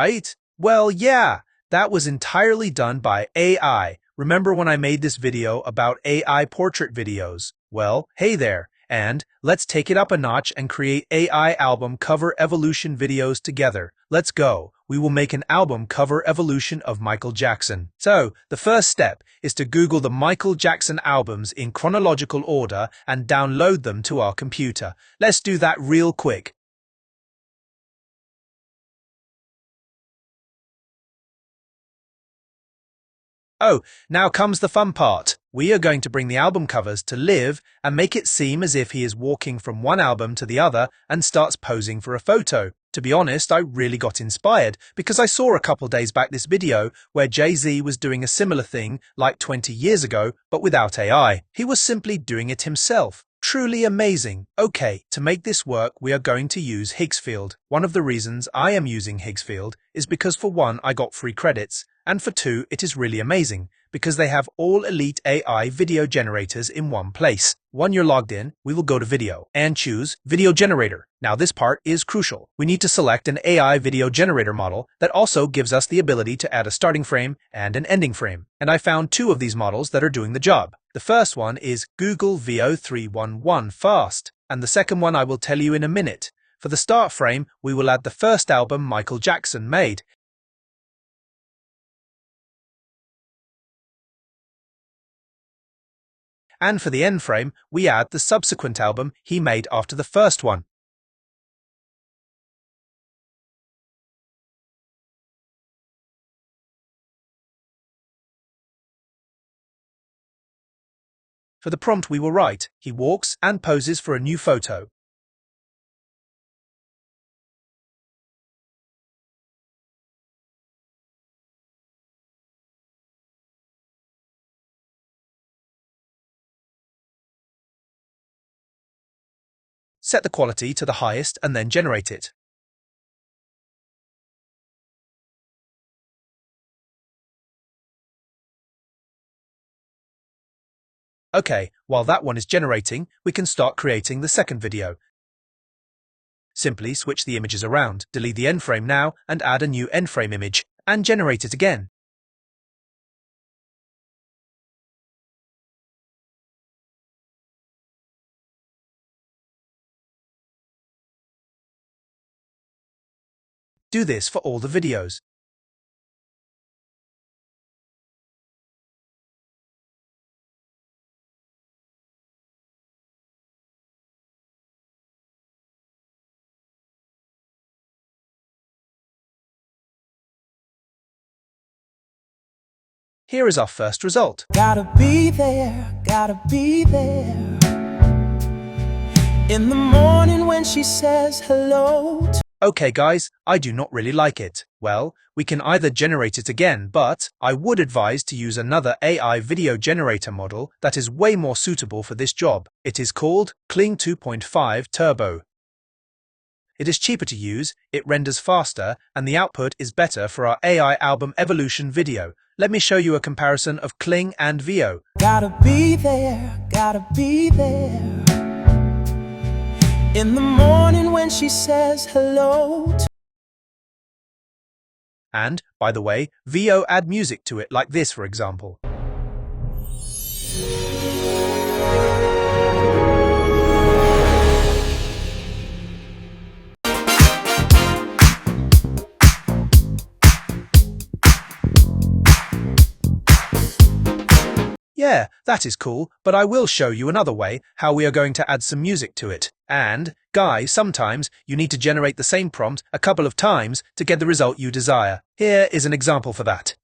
right? Well, yeah, that was entirely done by AI. Remember when I made this video about AI portrait videos? Well, hey there, and let's take it up a notch and create AI album cover evolution videos together. Let's go. We will make an album cover evolution of Michael Jackson. So, the first step is to Google the Michael Jackson albums in chronological order and download them to our computer. Let's do that real quick. Oh, now comes the fun part. We are going to bring the album covers to live and make it seem as if he is walking from one album to the other and starts posing for a photo. To be honest, I really got inspired because I saw a couple days back this video where Jay-Z was doing a similar thing like 20 years ago, but without AI. He was simply doing it himself. Truly amazing. Okay, to make this work, we are going to use Higgsfield. One of the reasons I am using Higgsfield is because for one, I got free credits, and for two, it is really amazing because they have all elite AI video generators in one place. When you're logged in, we will go to Video and choose Video Generator. Now this part is crucial. We need to select an AI video generator model that also gives us the ability to add a starting frame and an ending frame. And I found two of these models that are doing the job. The first one is Google Veo 311 Fast, and the second one I will tell you in a minute. For the start frame, we will add the first album Michael Jackson made. And for the end frame, we add the subsequent album he made after the first one. For the prompt we will write, he walks and poses for a new photo. Set the quality to the highest and then generate it. Okay, while that one is generating, we can start creating the second video. Simply switch the images around, delete the end frame now, and add a new end frame image, and generate it again. Do this for all the videos. Here is our first result. Gotta be there, gotta be there. In the morning when she says hello. Okay guys, I do not really like it. Well, we can either generate it again, but I would advise to use another AI video generator model that is way more suitable for this job. It is called Kling 2.5 Turbo. It is cheaper to use, it renders faster, and the output is better for our AI album evolution video. Let me show you a comparison of Kling and Veo. Gotta be there, gotta be there. In the morning when she says hello. And, by the way, Veo add music to it like this, for example. Yeah, that is cool, but I will show you another way how we are going to add some music to it. And, guys, sometimes you need to generate the same prompt a couple of times to get the result you desire. Here is an example for that.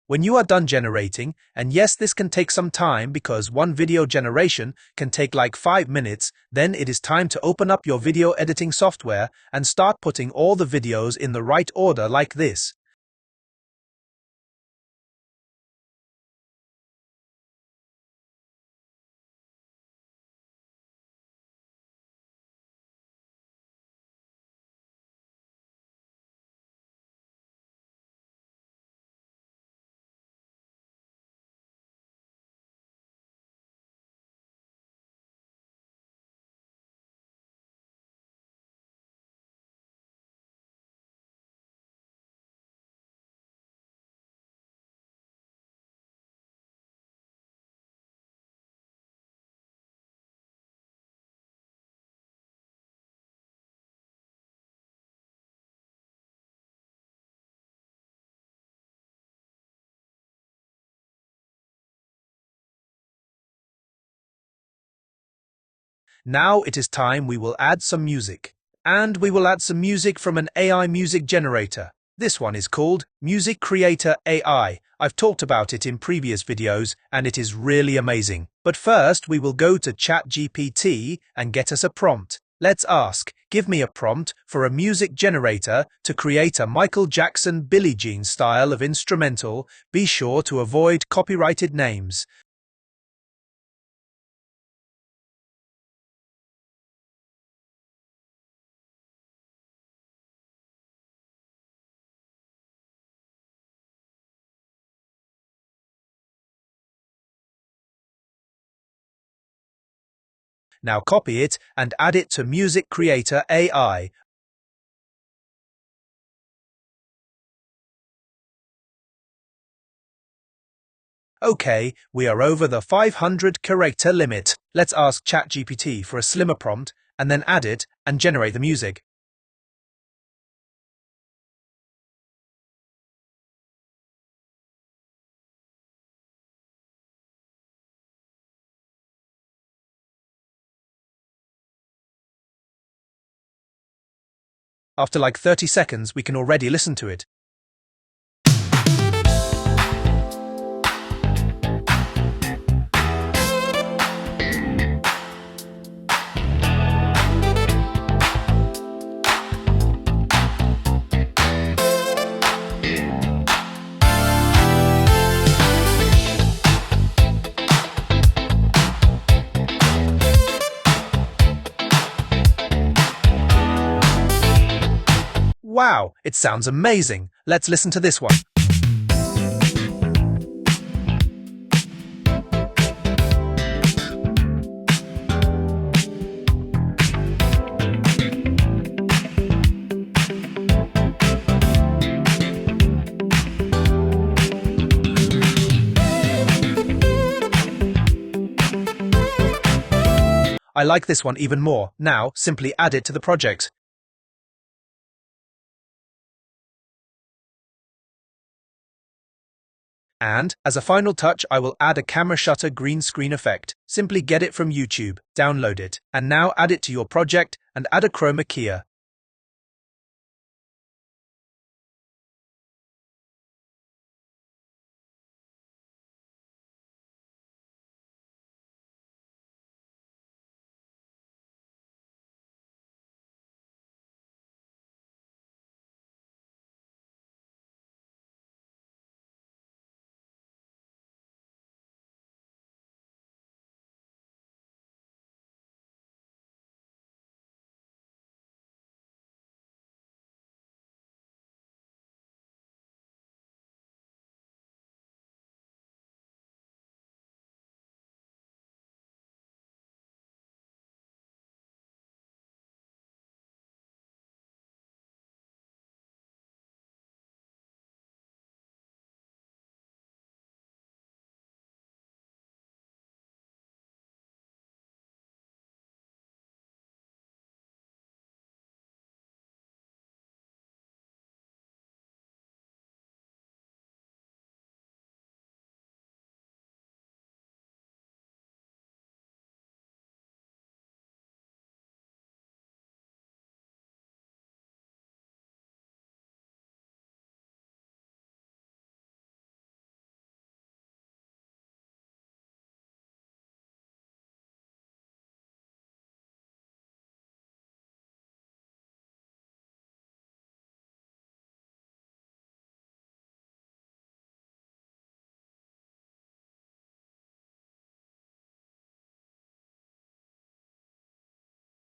When you are done generating, and yes, this can take some time because one video generation can take like 5 minutes, then it is time to open up your video editing software and start putting all the videos in the right order like this. Now it is time we will add some music. And we will add some music from an AI music generator. This one is called Music Creator AI. I've talked about it in previous videos and it is really amazing. But first we will go to ChatGPT and get us a prompt. Let's ask, give me a prompt for a music generator to create a Michael Jackson Billie Jean style of instrumental. Be sure to avoid copyrighted names. Now copy it and add it to Music Creator AI. Okay, we are over the 500 character limit. Let's ask ChatGPT for a slimmer prompt and then add it and generate the music. After like 30 seconds, we can already listen to it. Wow, it sounds amazing. Let's listen to this one. I like this one even more. Now, simply add it to the project. And, as a final touch, I will add a camera shutter green screen effect. Simply get it from YouTube, download it, and now add it to your project and add a chroma key.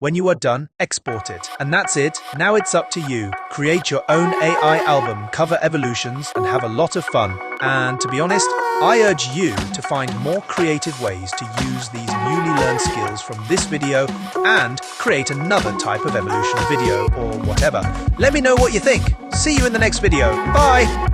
When you are done, export it. And that's it. Now it's up to you. Create your own AI album, cover evolutions, and have a lot of fun. And to be honest, I urge you to find more creative ways to use these newly learned skills from this video and create another type of evolution video or whatever. Let me know what you think. See you in the next video. Bye!